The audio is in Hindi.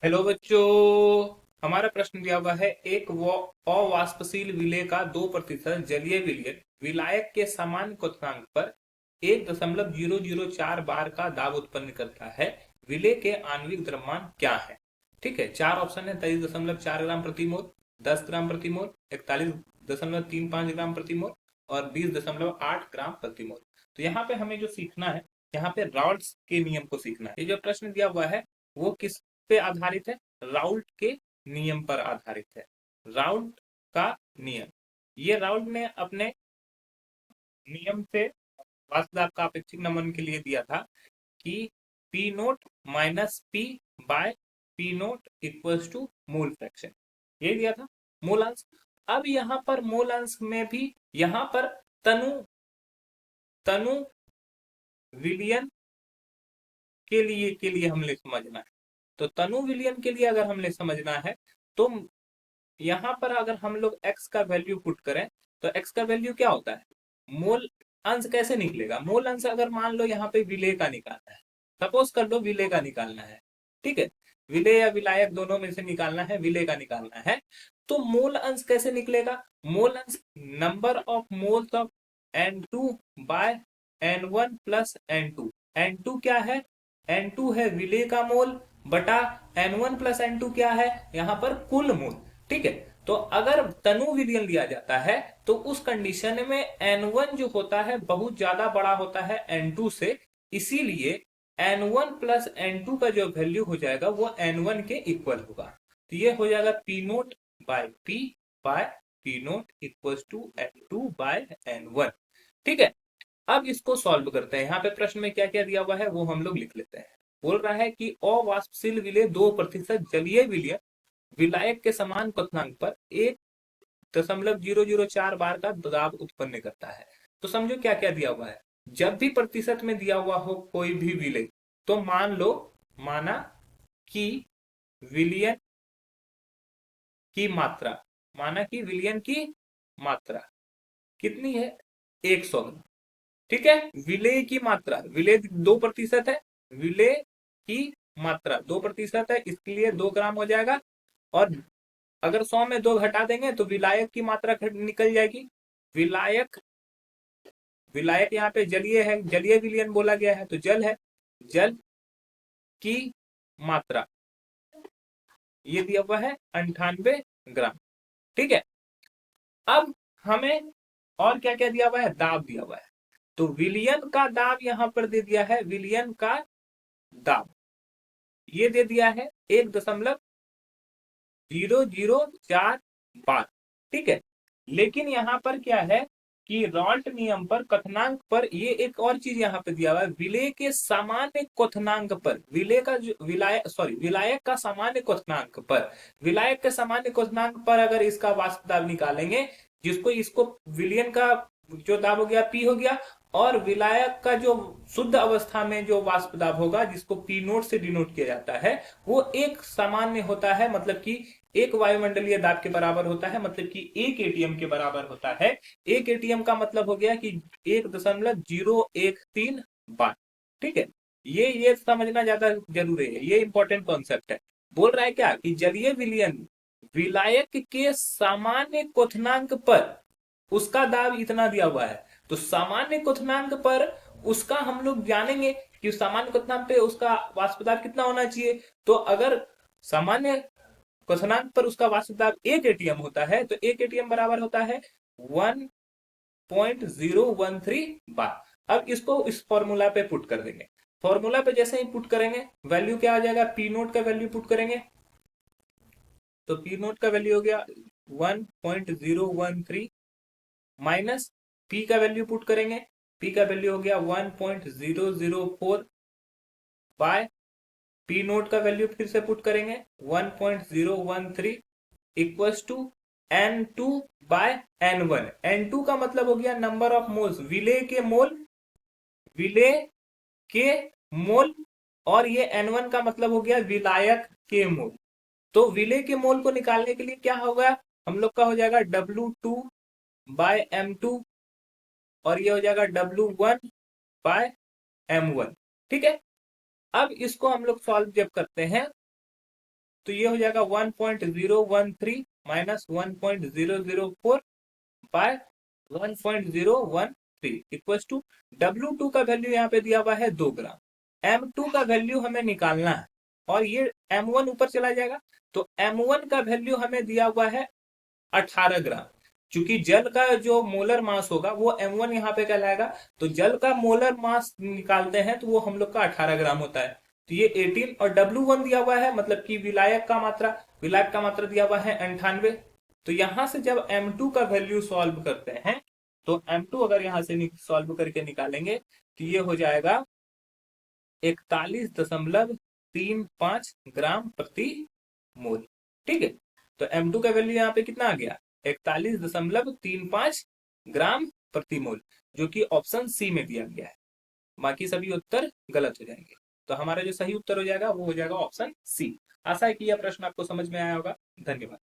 हेलो बच्चों। हमारा प्रश्न दिया हुआ है एक अवाष्पशील विलेय का 2% जलीय विलयन विलायक के समान क्वथनांक पर 1.004 बार का दाब उत्पन्न करता है। विलेय के आणविक द्रव्यमान क्या है? ठीक है, चार ऑप्शन है। 23.4 ग्राम प्रति मोल, 10 ग्राम प्रति मोल, 41.35 ग्राम प्रति मोल और 20.8 ग्राम प्रति मोल। तो यहाँ पे हमें जो सीखना है, यहाँ पे राल्ट्स के नियम को सीखना है। ये जो प्रश्न दिया हुआ है वो किस पे आधारित है? राउल्ट के नियम पर आधारित है। राउल्ट का नियम, ये राउल्ट ने अपने नियम से वास्तव का अपेक्षित नमन के लिए दिया था कि P naught minus P by P naught equals to mole fraction, ये दिया था मोल अंश। अब यहाँ पर मोल अंश में भी यहाँ पर तनु तनु विलियन के लिए हमने समझना है। तो तनु विलियन के लिए अगर हमने समझना है तो यहाँ पर अगर हम लोग x का वैल्यू पुट करें तो x का वैल्यू क्या होता है? मोल अंश कैसे निकलेगा? मोल अंश अगर मान लो यहाँ पे विलेय का निकालना है, सपोज कर लो विलेय का निकालना है, ठीक है, विलेय या विलायक दोनों में से निकालना है, विलेय का निकालना है, तो मोल अंश कैसे निकलेगा? मोल अंश number of moles of N2 by N1 plus N2। N2 क्या है? N2 है विलेय का मोल बटा N1 प्लस N2 क्या है? यहाँ पर कुल मोल। ठीक है, तो अगर तनु विलयन लिया जाता है तो उस कंडीशन में N1 जो होता है बहुत ज्यादा बड़ा होता है N2 से, इसीलिए N1 प्लस N2 का जो वैल्यू हो जाएगा वो N1 के इक्वल होगा। तो ये हो जाएगा P naught by P naught equal to N2 by N1। ठीक है, अब इसको सॉल्व करते हैं। यहाँ पे प्रश्न में क्या क्या दिया हुआ है वो हम लोग लिख लेते हैं। बोल रहा है कि अवाष्पशील विलेय 2% जलीय विलयन विलायक के समान क्वथनांक पर 1.004 बार का दबाव उत्पन्न करता है। तो समझो क्या क्या दिया हुआ है। जब भी प्रतिशत में दिया हुआ हो कोई भी विलेय, तो माना कि विलयन की मात्रा, माना कि विलयन की मात्रा कितनी है? 100 ग्राम। ठीक है, विलेय की मात्रा, विलेय 2% है, विलेय की मात्रा 2% है, इसके लिए 2 ग्राम हो जाएगा। और अगर 100 में 2 घटा देंगे तो विलायक की मात्रा निकल जाएगी। विलायक विलायक यहाँ पे जलीय है, जलीय विलयन बोला गया है तो जल है, जल की मात्रा ये दिया हुआ है 98 ग्राम। ठीक है, अब हमें और क्या क्या दिया हुआ है? दाब दिया हुआ है। तो विलयन का दाब यहां पर दे दिया है, विलयन का दाब ये दे दिया है 1.004 बार। ठीक है, लेकिन यहाँ पर क्या है कि रॉल्ट नियम पर कथनांक पर ये एक और चीज यहाँ पे दिया हुआ है, विलेय के सामान्य क्वथनांक पर, विलेय का जो विलायक का सामान्य क्वथनांक पर, विलायक के सामान्य क्वथनांक पर अगर इसका वाष्प दाब निकालेंगे, जिसको इसको विलयन का जो दाब हो गया पी हो गया, और विलायक का जो शुद्ध अवस्था में जो वाष्प दाब होगा जिसको पी नोट से डिनोट किया जाता है, वो एक सामान्य होता है, मतलब कि एक वायुमंडलीय दाब के बराबर होता है, मतलब कि 1 एटीएम के बराबर होता है। 1 एटीएम का मतलब हो गया कि 1.013 बार। ठीक है, ये समझना ज्यादा जरूरी है, ये इंपॉर्टेंट कॉन्सेप्ट है। बोल रहा है क्या कि जलीय विलयन विलायक के सामान्य क्वथनांक पर उसका दाब इतना दिया हुआ है, तो सामान्य क्वथनांक पर उसका हम लोग जानेंगे कि सामान्य क्वथनांक पे उसका वाष्प दाब कितना होना चाहिए। तो अगर सामान्य क्वथनांक पर उसका वाष्प दाब 1 एटीएम होता है तो 1 एटीएम बराबर होता है 1.013 बार। अब इसको इस फॉर्मूला पे पुट कर देंगे। फॉर्मूला पे जैसे ही पुट करेंगे वैल्यू क्या आ जाएगा? पी नोट का वैल्यू पुट करेंगे तो पी नोट का वैल्यू हो गया 1.013 माइनस पी का वैल्यू पुट करेंगे, पी का वैल्यू हो गया 1.004 बाय पी नोट का वैल्यू फिर से पुट करेंगे 1.013 equals to N2 by N1। N2 का मतलब हो गया नंबर ऑफ मोल्स, विलेय के मोल, विलेय के मोल, और ये N1 का मतलब हो गया विलायक के मोल। तो विलेय के मोल को निकालने के लिए क्या होगा? हम लोग का हो जाएगा W2 बाय M2 और ये हो जाएगा W1 बाय M1। ठीक है, अब इसको हम लोग सॉल्व जब करते हैं तो ये हो जाएगा 1.013 minus 1.004 bye 1.013 equal to W2 का वैल्यू यहाँ पे दिया हुआ है 2 ग्राम। M2 का वैल्यू हमें निकालना है और ये M1 ऊपर चला जाएगा, तो M1 का वैल्यू हमें दिया हुआ है 18 ग्राम। क्योंकि जल का जो मोलर मास होगा वो M1 यहाँ पे कहलाएगा, तो जल का मोलर मास निकालते हैं तो वो हम लोग का 18 ग्राम होता है। तो ये 18 और W1 दिया हुआ है, मतलब कि विलायक का मात्रा दिया हुआ है 98। तो यहां से जब M2 का वैल्यू सॉल्व करते हैं तो M2 अगर यहां से सॉल्व करके निकालेंगे तो ये हो जाएगा 41.35 ग्राम प्रति मोल। ठीक है, तो M2 का वैल्यू यहाँ पे कितना आ गया, 41.35 ग्राम प्रति मोल, जो कि ऑप्शन सी में दिया गया है। बाकी सभी उत्तर गलत हो जाएंगे, तो हमारा जो सही उत्तर हो जाएगा वो हो जाएगा ऑप्शन सी। आशा है कि यह प्रश्न आपको समझ में आया होगा। धन्यवाद।